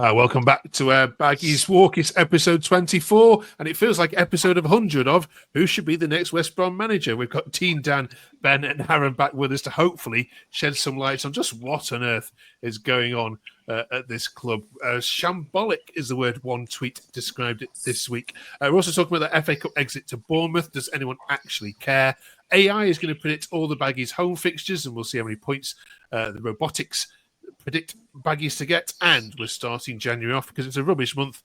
Welcome back to Baggies Walk. It's episode 24, and it feels like episode of 100 of who should be the next West Brom manager. We've got Dean, Dan, Ben, and Aaron back with us to hopefully shed some light on just what on earth is going on at this club. Shambolic is the word one tweet described it this week. We're also talking about the FA Cup exit to Bournemouth. Does anyone actually care? AI is going to predict all the Baggies home fixtures, and we'll see how many points the robotics predict Baggies to get. And we're starting January off because it's a rubbish month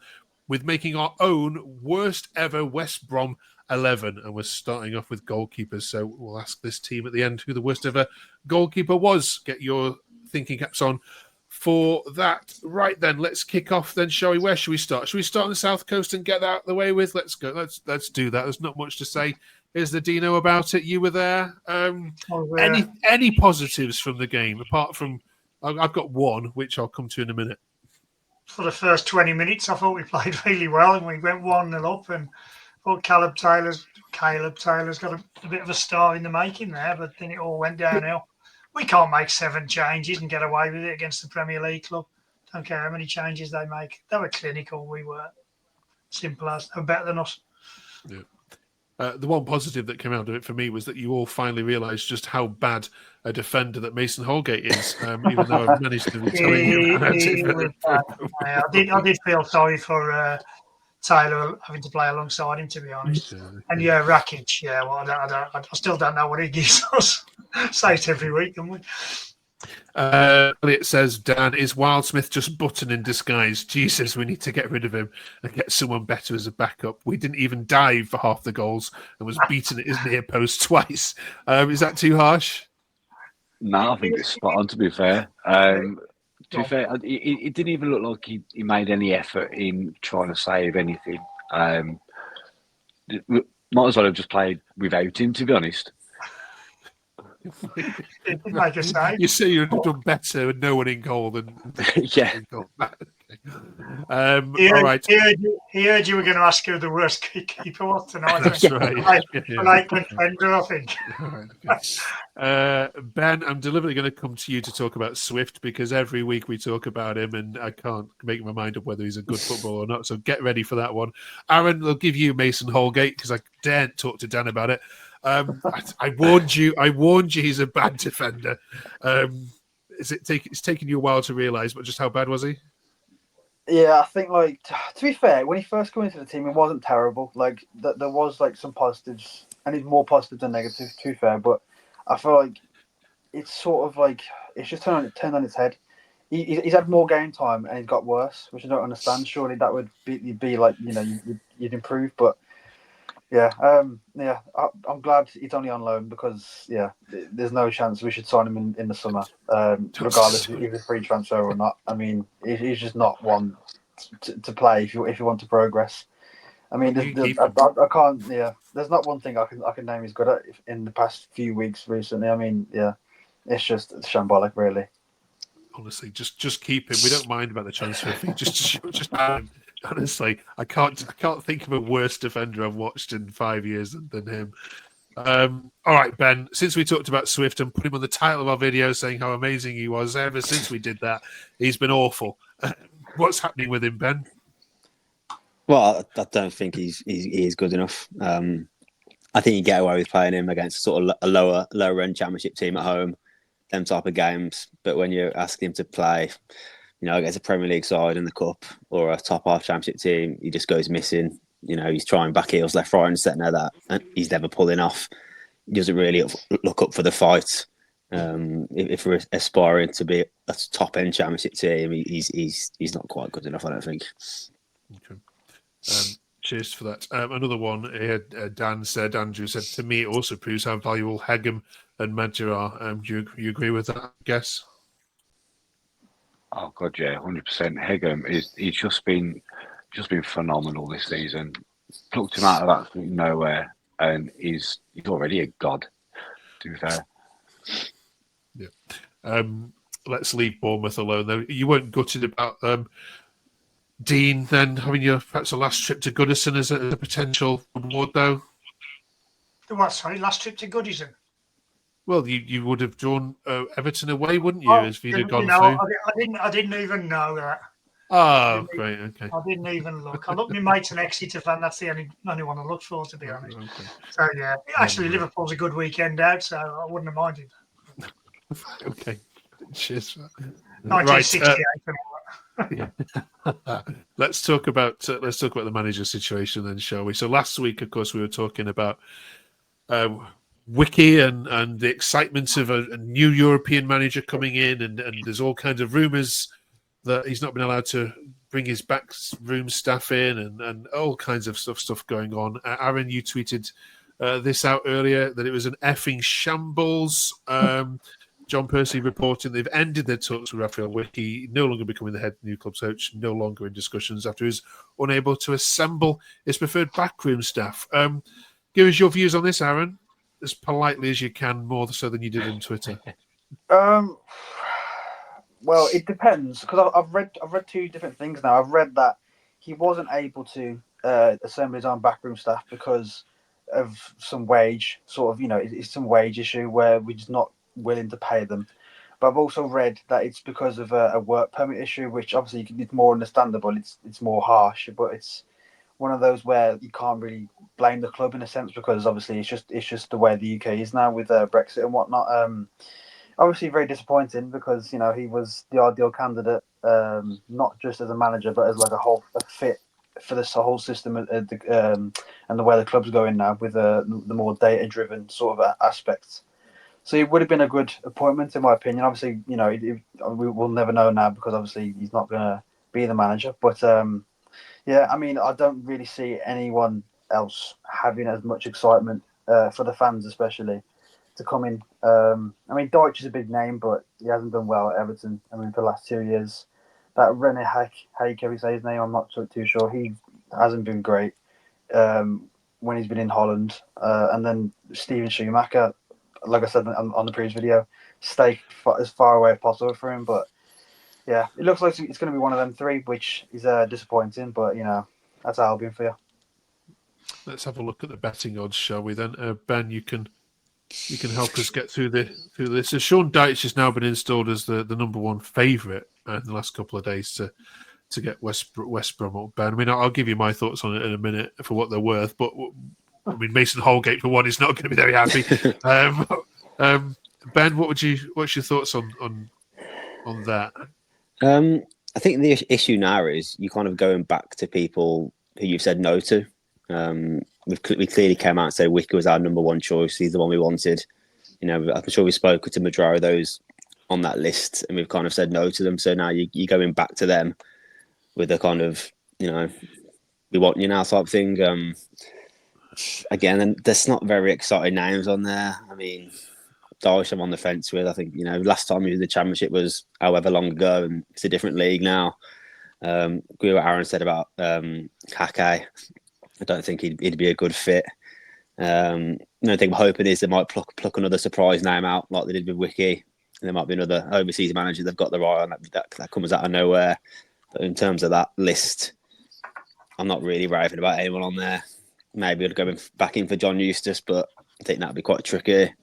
with making our own worst ever West Brom 11, and we're starting off with goalkeepers. So we'll ask this team at the end who the worst ever goalkeeper was. Get your thinking caps on for that. Right then, let's kick off then, shall we? Where should we start? Should we start on the South Coast and get that out of the way with? Let's go. Let's do that. There's not much to say. Is the Dino about it? You were there. Any positives from the game apart from? I've got one, which I'll come to in a minute. For the first 20 minutes, I thought we played really well, and we went 1-0 up. And I thought Caleb Taylor's got a bit of a star in the making there, but then it all went downhill. We can't make 7 changes and get away with it against the Premier League club. Don't care how many changes they make. They were clinical. We were simple as. They were better than us. Yeah. The one positive that came out of it for me was that you all finally realised just how bad a defender that Mason Holgate is, even though I've managed to be telling you. I did feel sorry for Taylor having to play alongside him, to be honest. And Rakic, I still don't know what he gives us. Say it every week, don't we? It says, Dan, is Wildsmith just button in disguise? Jesus, we need to get rid of him and get someone better as a backup. We didn't even dive for half the goals and was beaten at his near post twice. Is that too harsh? No, I think it's spot on, to be fair. To be fair, it didn't even look like he made any effort in trying to save anything. Might as well have just played without him, to be honest. You say you'd have done better with no one in goal than yeah. Goal. All right. He heard you were going to ask who the worst keeper was tonight. That's right. Like Fender, I think. Right. Ben, I'm deliberately going to come to you to talk about Swift because every week we talk about him and I can't make my mind up whether he's a good footballer or not. So get ready for that one. Aaron, we'll give you Mason Holgate because I daren't talk to Dan about it. I warned you. He's a bad defender. It's taken you a while to realise, but just how bad was he? Yeah, I think to be fair, when he first came into the team, it wasn't terrible. There was some positives, and it's more positive than negative. To be fair, but I feel like it's sort of it's just turned on its head. He's had more game time and he's got worse, which I don't understand. Surely that would be you'd improve, but. Yeah, I'm glad he's only on loan because there's no chance we should sign him in the summer, regardless if he's a free transfer or not. I mean, he's just not one to play if you want to progress. I mean, I can't. Yeah, there's not one thing I can name he's good at in the past few weeks recently. I mean, it's just shambolic, really. Honestly, just keep him. We don't mind about the transfer fee. Just have him. Honestly, I can't think of a worse defender I've watched in 5 years than him. All right, Ben, since we talked about Swift and put him on the title of our video saying how amazing he was, ever since we did that, he's been awful. What's happening with him, Ben? Well, I don't think he is good enough. I think you get away with playing him against sort of a lower end championship team at home, them type of games. But when you ask him to play, against a Premier League side in the Cup or a top half championship team, he just goes missing. He's trying back heels left, right, and centre that, and he's never pulling off. He doesn't really look up for the fight. If we're aspiring to be a top end championship team, he's not quite good enough, I don't think. Okay. Cheers for that. Another one here, Andrew said, to me, it also proves how valuable Hegem and Madger are. Do you agree with that, I guess? Oh God, yeah, 100%. Hegem he's just been phenomenal this season. Plucked him out of absolutely nowhere, and he's already a god. To be fair, yeah. Let's leave Bournemouth alone, though. You weren't gutted about Dean then having perhaps a last trip to Goodison as a potential reward, though. The what? Sorry, last trip to Goodison. Well, you would have drawn Everton away, wouldn't you? As if you'd have gone through. I didn't even know that. Oh, great. Okay. I didn't even look. I looked my mate's an Exeter fan. That's the only one I looked for, to be honest. Okay. So yeah, actually Liverpool's a good weekend out, so I wouldn't have minded. Okay. Cheers. 1968. Let's talk about the manager situation then, shall we? So last week, of course, we were talking about Wiki and the excitement of a new European manager coming in, and there's all kinds of rumours that he's not been allowed to bring his backroom staff in, and all kinds of stuff going on. Aaron, you tweeted this out earlier that it was an effing shambles. John Percy reporting they've ended their talks with Raphael Wiki, no longer becoming the head new club coach, no longer in discussions after he's unable to assemble his preferred backroom staff. Give us your views on this, Aaron, as politely as you can, more so than you did on Twitter. Well, it depends, because I've read two different things now. I've read that he wasn't able to assemble his own backroom staff because of some wage, it's some wage issue where we're just not willing to pay them. But I've also read that it's because of a work permit issue, which obviously it's more understandable. It's more harsh, but it's one of those where you can't really blame the club in a sense, because obviously it's just the way the UK is now with Brexit and whatnot. Obviously very disappointing, because he was the ideal candidate, not just as a manager but as like a fit for this whole system and the way the club's going now with the more data driven sort of aspects. So it would have been a good appointment, in my opinion. Obviously, we will never know now, because obviously he's not going to be the manager. But yeah, I mean, I don't really see anyone else having as much excitement for the fans, especially, to come in. I mean, Deutsch is a big name, but he hasn't done well at Everton. I mean, for the last 2 years. That René Hack, how can we say his name? I'm not too sure. He hasn't been great when he's been in Holland. And then Steven Schumacher, like I said on the previous video, stay as far away as possible for him. But yeah, it looks like it's going to be one of them three, which is disappointing. But that's Albion for you. Let's have a look at the betting odds, shall we? Then, Ben, you can help us get through this. So Sean Dyche has now been installed as the number one favourite in the last couple of days to get West Brom up. Ben, I mean, I'll give you my thoughts on it in a minute for what they're worth, but I mean, Mason Holgate for one is not going to be very happy. Ben, what's your thoughts on that? I think the issue now is you kind of going back to people who you've said no to. We clearly came out and said Wiki was our number one choice. He's the one we wanted. I'm sure we spoke to majority of those on that list, and we've kind of said no to them. So now you're going back to them with a kind of, we want you now type thing. Again, and there's not very exciting names on there. I mean, Dyche I'm on the fence with. I think, last time he was in the Championship was however long ago, and it's a different league now. Agree with what Aaron said about Hake. I don't think he'd be a good fit. The only thing I'm hoping is they might pluck another surprise name out like they did with Wiki, and there might be another overseas manager they've got their eye on that comes out of nowhere. But in terms of that list, I'm not really raving about anyone on there. Maybe I'd go back in for John Eustace, but I think that'd be quite tricky.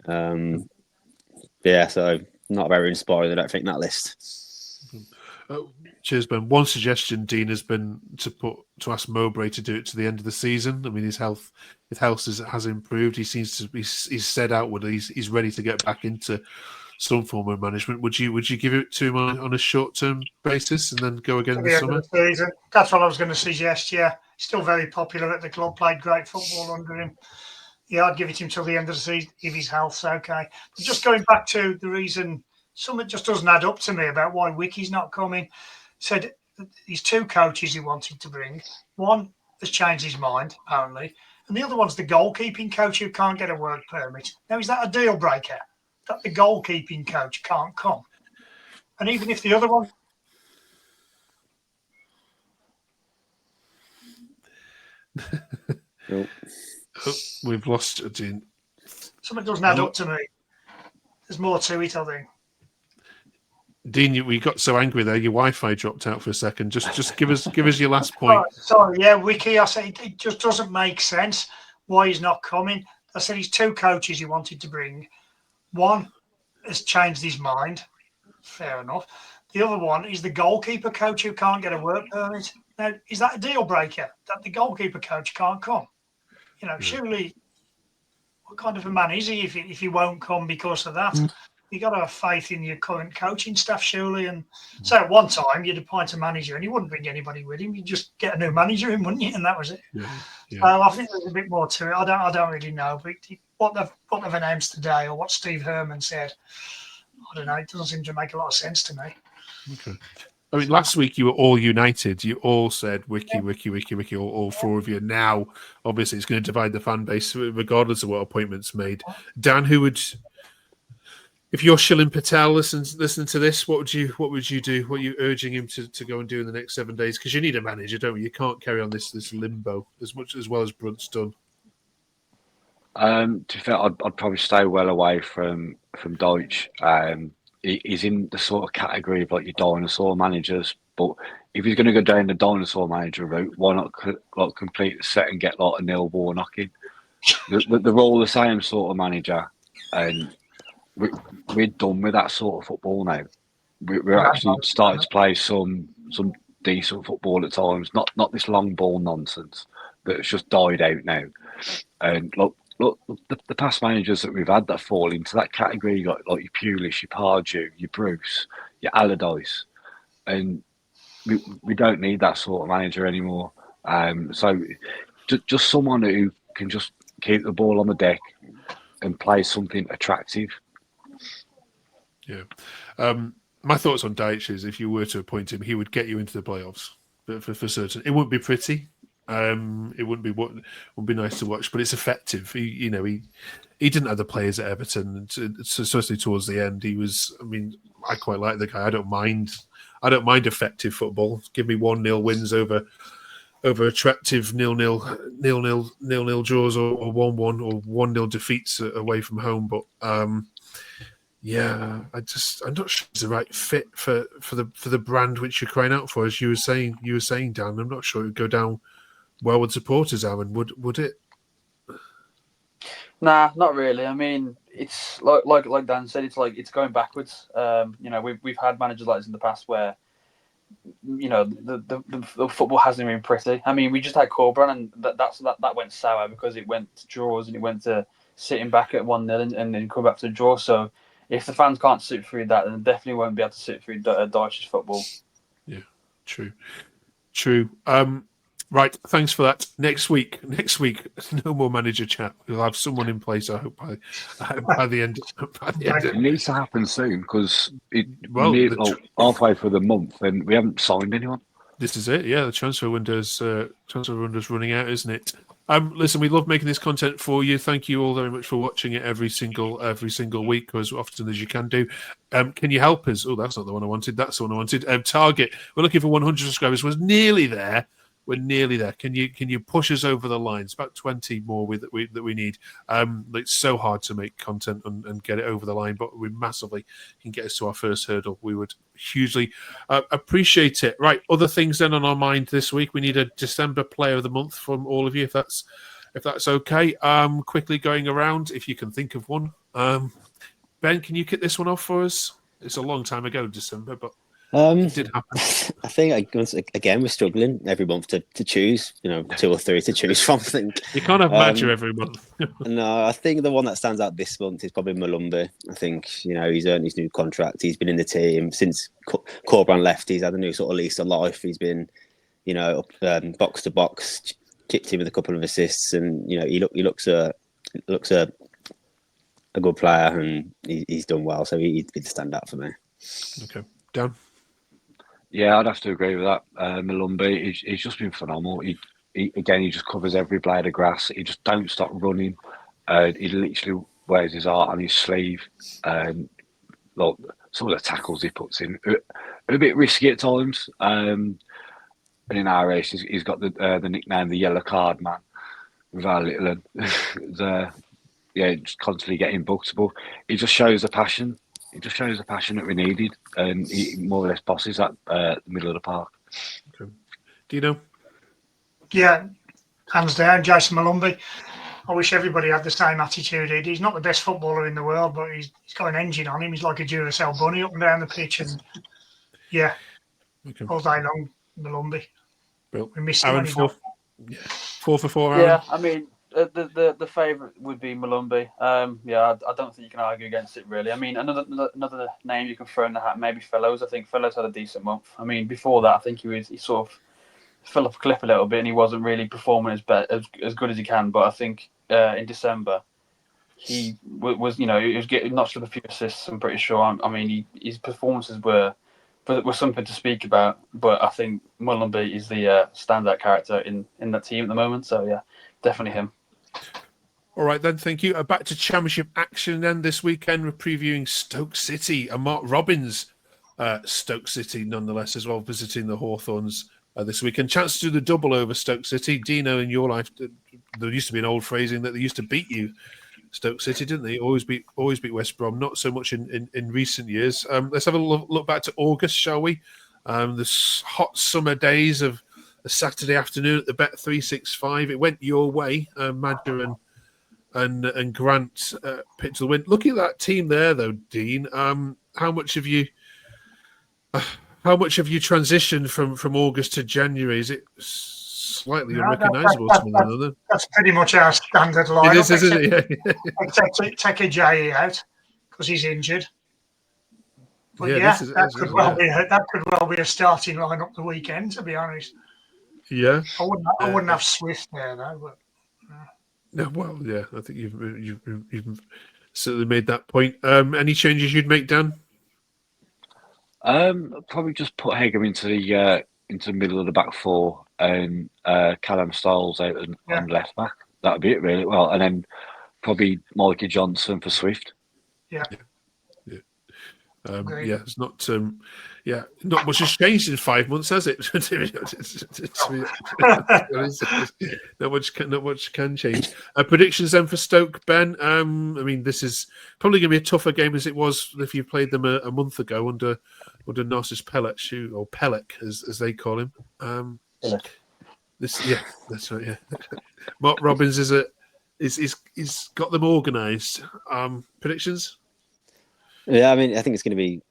Yeah, so not very inspiring, I don't think, that list. Cheers, Ben. One suggestion, Dean, has been to ask Mowbray to do it to the end of the season. I mean, his health has improved. He seems to be. He's said outwardly he's ready to get back into some form of management. Would you give it to him on a short term basis and then go again in the summer? That's what I was going to suggest. Yeah, still very popular at the club. Played great football under him. Yeah, I'd give it him till the end of the season if his health's okay. But just going back to the reason, something just doesn't add up to me about why Wiki's not coming. Said these two coaches he wanted to bring. One has changed his mind, apparently, and the other one's the goalkeeping coach who can't get a work permit. Now, is that a deal breaker that the goalkeeping coach can't come? And even if the other one... Nope. Oh, we've lost Dean. Something doesn't add up to me. There's more to it, I think. Dean, we got so angry there. Your Wi-Fi dropped out for a second. Just give us your last point. Oh, sorry, yeah, Wiki. I said it just doesn't make sense why he's not coming. I said he's two coaches he wanted to bring. One has changed his mind. Fair enough. The other one is the goalkeeper coach who can't get a work permit. Now, is that a deal breaker that the goalkeeper coach can't come? You know, surely, what kind of a man is he if he won't come because of that? You got to have faith in your current coaching staff, surely. And so at one time, you'd appoint a manager and he wouldn't bring anybody with him. You'd just get a new manager in, wouldn't you? And that was it. Yeah. So I think there's a bit more to it. I don't really know. But what they've announced today, or what Steve Herman said, I don't know. It doesn't seem to make a lot of sense to me. Okay. I mean, last week you were all united. You all said wiki, all four of you. Now, obviously, it's going to divide the fan base, regardless of what appointments made. Dan, who would, if you're Shilling Patel, listen to this, what would you do? What are you urging him to go and do in the next 7 days? Because you need a manager, don't you? You can't carry on this limbo as well as Brunt's done. To be fair, I'd probably stay well away from Deutsch. He's in the sort of category of like your dinosaur managers, but if he's going to go down the dinosaur manager route, why not like complete the set and get like a Neil Warnock in? They're all the same sort of manager, and we're done with that sort of football now. We're actually starting to play some decent football at times, not this long ball nonsense that's just died out now. And look, the past managers that we've had that fall into that category, you got like your Pulis, your Pardew, your Bruce, your Allardyce, and we don't need that sort of manager anymore. So just someone who can just keep the ball on the deck and play something attractive. Yeah. My thoughts on Deitch is if you were to appoint him, he would get you into the playoffs, but for certain. It wouldn't be pretty. It wouldn't be nice to watch, but it's effective. He didn't have the players at Everton, especially towards the end. He was. I mean, I quite like the guy. I don't mind effective football. Give me 1-0 wins over attractive 0-0 draws or 1-1 or 1-0 defeats away from home. But yeah, I'm not sure it's the right fit for the brand which you're crying out for. As you were saying, Dan, I'm not sure it would go down well with supporters, Aaron. Would it? Nah, not really. I mean, it's like Dan said, it's going backwards. We've had managers like this in the past where, the football hasn't been pretty. I mean, we just had Corbran, and that went sour because it went to draws and it went to sitting back at 1-0 and then come back to the draw. So if the fans can't sit through that, then they definitely won't be able to sit through Dyche's football. Yeah, true. Right, thanks for that. Next week, no more manager chat. We'll have someone in place, I hope, by the end. It needs to happen soon because halfway through the month and we haven't signed anyone. This is it, yeah. The transfer window's running out, isn't it? Listen, we love making this content for you. Thank you all very much for watching it every single week, or as often as you can do. Can you help us? Oh, that's not the one I wanted. That's the one I wanted. Target. We're looking for 100 subscribers. We're nearly there. Can you push us over the line? It's about 20 more that we need. It's so hard to make content and get it over the line, but we massively can get us to our first hurdle. We would hugely appreciate it. Right, other things then on our mind this week. We need a December Player of the Month from all of you, if that's okay. Quickly going around, if you can think of one. Ben, can you kick this one off for us? It's a long time ago, December, but it did happen. I think again we're struggling every month to choose, 2 or 3 to choose from. I think you can't have Madger every month. No, I think the one that stands out this month is probably Malumbi. I think he's earned his new contract. He's been in the team since Corbran left. He's had a new sort of lease of life. He's been, box to box, kicked in with a couple of assists, and he looks a good player, and he's done well. So he'd be the standout for me. Okay, Dan. Yeah, I'd have to agree with that. Malumbi, he's just been phenomenal. He just covers every blade of grass. He just don't stop running. He literally wears his heart on his sleeve. Look, some of the tackles he puts in are a bit risky at times. And in our race, he's got the nickname the Yellow Card Man with our little just constantly getting booked. But he just shows the passion. It just shows the passion that we needed, and he more or less bosses at the middle of the park. Okay. Dino? Yeah, hands down, Jason Malumbi. I wish everybody had the same attitude. He's not the best footballer in the world, but he's got an engine on him. He's like a Duracell bunny up and down the pitch, and Yeah, Okay. all day long, Malumbi. Bill. We missed him Aaron, when he 4 got. yeah. 4 for 4, Aaron. Yeah, I mean, the favourite would be Malumbi. Yeah, I don't think you can argue against it, really. I mean, another name you can throw in the hat, maybe Fellows. I think Fellows had a decent month. I mean, before that, I think he sort of fell off a cliff a little bit, and he wasn't really performing as good as he can. But I think in December, he was, he was getting notched up a few assists. I'm pretty sure. I mean, his performances were something to speak about. But I think Mullenby is the standout character in that team at the moment. So yeah, definitely him. All right, then, thank you. Back to Championship action then this weekend. We're previewing Stoke City and Mark Robbins. Stoke City, nonetheless, as well, visiting the Hawthorns this weekend. Chance to do the double over Stoke City. Dino, in your life, there used to be an old phrasing that they used to beat you, Stoke City, didn't they? Always beat West Brom. Not so much in recent years. Let's have a look back to August, shall we? The hot summer days of a Saturday afternoon at the Bet 365. It went your way, Madger and Grant picked the win. Looking at that team there, though, Dean, how much have you transitioned from August to January? Is it slightly unrecognisable? That's pretty much our standard lineup. It is, isn't it? Yeah. Except to take a J out because he's injured. But that could well be a starting lineup the weekend. To be honest, yeah, I wouldn't have Swift there though. But no, well, yeah, I think you've certainly made that point. Any changes you'd make, Dan? Probably just put Hegem into the middle of the back four and Callum Stiles out on left back. That'd be it, really. Well, and then probably Mikey Johnson for Swift. Yeah. It's not. Not much has changed in 5 months, has it? Not much can change. Predictions then for Stoke, Ben. I mean, this is probably going to be a tougher game as it was if you played them a month ago under Narcissus Pelec, or Pelec as they call him. That's right. Yeah, Mark Robbins is got them organised. Predictions. Yeah, I mean, I think it's going to be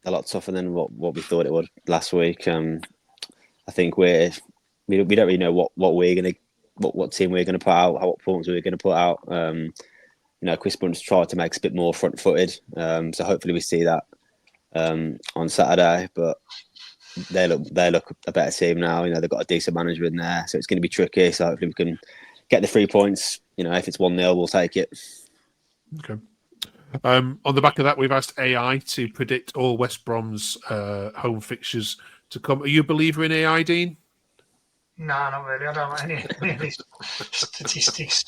a lot tougher than what we thought it would last week. I think we don't really know what team we're going to put out, what performance we're going to put out. Chris Brunt's tried to make us a bit more front-footed, so hopefully we see that on Saturday. But they look a better team now. They've got a decent manager in there, so it's going to be tricky. So hopefully we can get the 3 points. If it's 1-0, we'll take it. Okay. On the back of that, we've asked AI to predict all West Brom's home fixtures to come. Are you a believer in AI, Dean? No, not really. I don't have any of these statistics.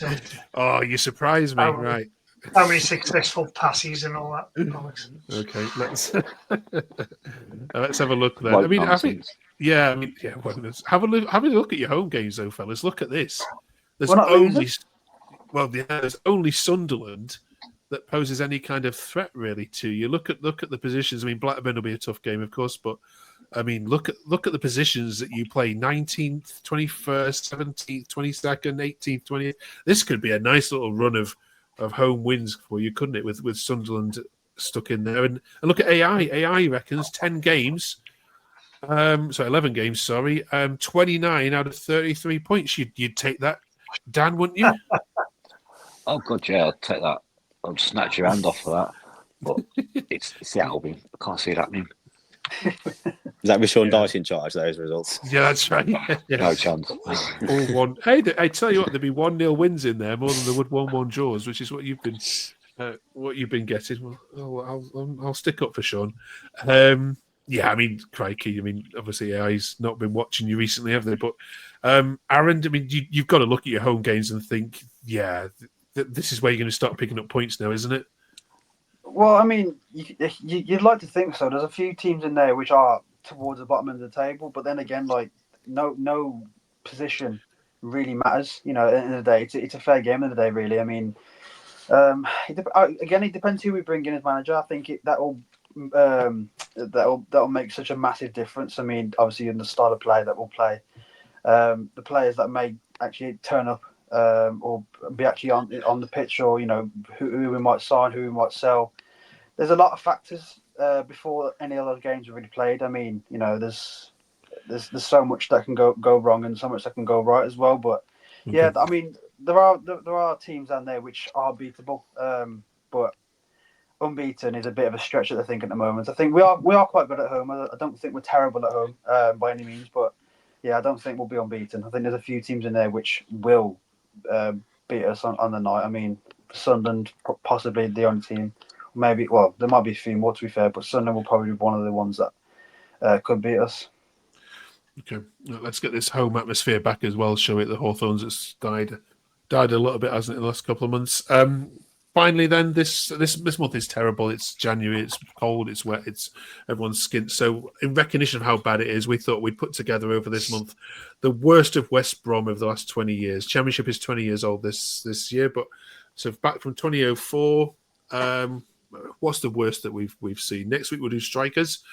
Oh, you surprised me. Right. How many successful passes and all that, Alex? Okay, let's have a look then. Well, have a look at your home games, though, fellas. Look at this. There's only Sunderland that poses any kind of threat really to you. Look at the positions. I mean, Blackburn will be a tough game, of course, but I mean, look at the positions that you play: 19th, 21st, 17th, 22nd, 18th, 20th. This could be a nice little run of home wins for you, couldn't it? With Sunderland stuck in there, and look at AI. AI reckons 10 games. 11 games. Sorry, 29 out of 33 points. You'd take that, Dan, wouldn't you? Oh God, yeah, I'd take that. I'll snatch your hand off for that. But it's the Albion. I can't see it happening. Is that with Sean Dyche in charge, those results? Yeah, that's right. Yeah. No chance. All one. Hey, I tell you what, there'd be 1-0 wins in there more than there would 1-1 draws, which is what you've been getting. Well, I'll stick up for Sean. I mean, crikey. I mean, obviously, AI's not been watching you recently, have they? But Aaron, I mean, you've got to look at your home games and think, this is where you're going to start picking up points now, isn't it? Well, I mean, you'd like to think so. There's a few teams in there which are towards the bottom of the table, but then again, like no position really matters. At the end of the day, it's a fair game at the end of the day, really. I mean, it depends who we bring in as manager. I think that'll make such a massive difference. I mean, obviously in the style of play that we'll play, the players that may actually turn up. Or be actually on the pitch, or who we might sign, who we might sell. There's a lot of factors before any of those games are really played. I mean, there's so much that can go wrong and so much that can go right as well. But yeah, I mean, there are teams down there which are beatable, but unbeaten is a bit of a stretch I think at the moment. I think we are quite good at home. I don't think we're terrible at home by any means, but yeah, I don't think we'll be unbeaten. I think there's a few teams in there which will beat us on the night. I mean, Sunderland possibly the only team. Maybe, well, there might be a few more to be fair, but Sunderland will probably be one of the ones that could beat us. Okay, let's get this home atmosphere back as well. Show it the Hawthorns. It's died a little bit, hasn't it, in the last couple of months. Finally, then this month is terrible. It's January. It's cold. It's wet. It's everyone's skint. So, in recognition of how bad it is, we thought we'd put together over this month the worst of West Brom over the last 20 years. Championship is 20 years old this year, but so back from 2004. What's the worst that we've seen? Next week we'll do strikers.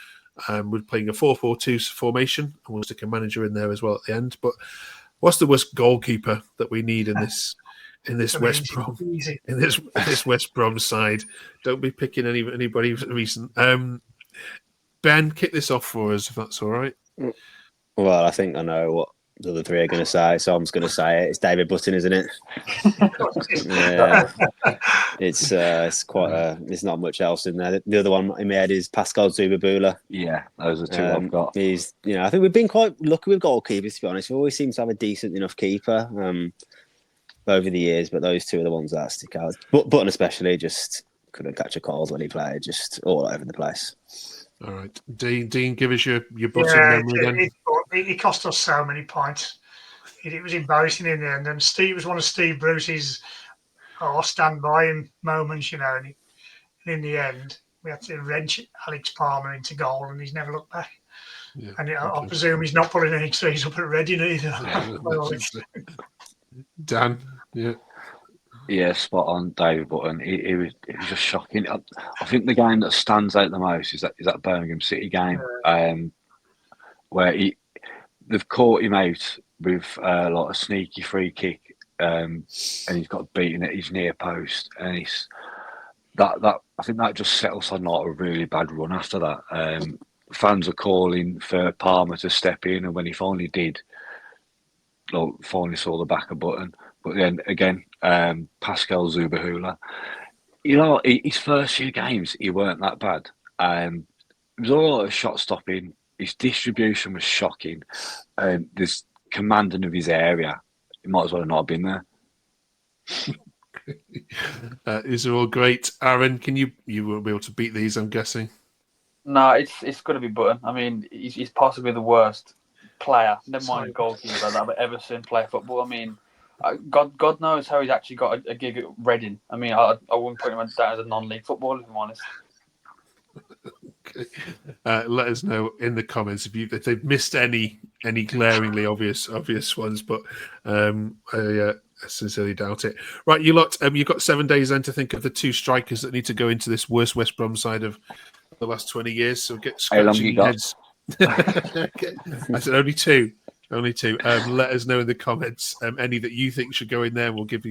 We're playing a 4-4-2 formation, and we'll stick a manager in there as well at the end. But what's the worst goalkeeper that we need in this West Brom in this West Brom side? Don't be picking anybody recent. Ben, kick this off for us if that's all right. Well, I think I know what the other three are going to say, so I'm just going to say it. It's David Button, isn't it? Yeah, it's quite. There's not much else in there. The other one in my head is Pascal Zubabula. Yeah, those are two I've got. He's, I think we've been quite lucky with goalkeepers, to be honest. We always seem to have a decent enough keeper over the years, but those two are the ones that stick out. Button especially just couldn't catch a cold when he played, just all over the place. All right, Dean, give us your Button memory then. It cost us so many points. It was embarrassing in the end. And Steve was one of Steve Bruce's stand by him moments, and in the end, we had to wrench Alex Palmer into goal, and he's never looked back. Yeah, and I presume he's not putting any trees up at Reading either. Dan, yeah, spot on, David Button. It was just shocking. I think the game that stands out the most is that Birmingham City game, where they've caught him out with like a sneaky free kick, and he's got beaten at his near post, and it's that I think that just set us on like a really bad run after that. Fans are calling for Palmer to step in, and when he finally did, finally saw the back of Button. But then again, Pascal Zubahula, his first few games, he weren't that bad. It was all a shot stopping. His distribution was shocking. This commanding of his area, he might as well have not been there. These are all great. Aaron, you won't be able to beat these, I'm guessing? No, it's going to be Button. I mean, he's possibly the worst player, never mind goalkeeper, that I've ever seen play football. I mean, God knows how he's actually got a gig at Reading. I mean, I wouldn't put him down as a non-league footballer, if I'm honest. Okay. Let us know in the comments if they've missed any glaringly obvious ones, but I sincerely doubt it. Right, you lot, you've got 7 days then to think of the two strikers that need to go into this worst West Brom side of the last 20 years. So get scratching your heads. I said only two. Let us know in the comments any that you think should go in there. We'll get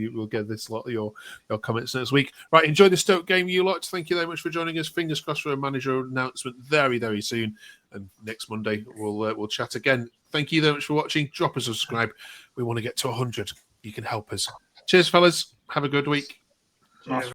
this lot of your comments next week. Right, enjoy the Stoke game, you lot. Thank you very much for joining us. Fingers crossed for a manager announcement very, very soon. And next Monday we'll chat again. Thank you very much for watching. Drop a subscribe. We want to get to 100. You can help us. Cheers, fellas. Have a good week. Cheers.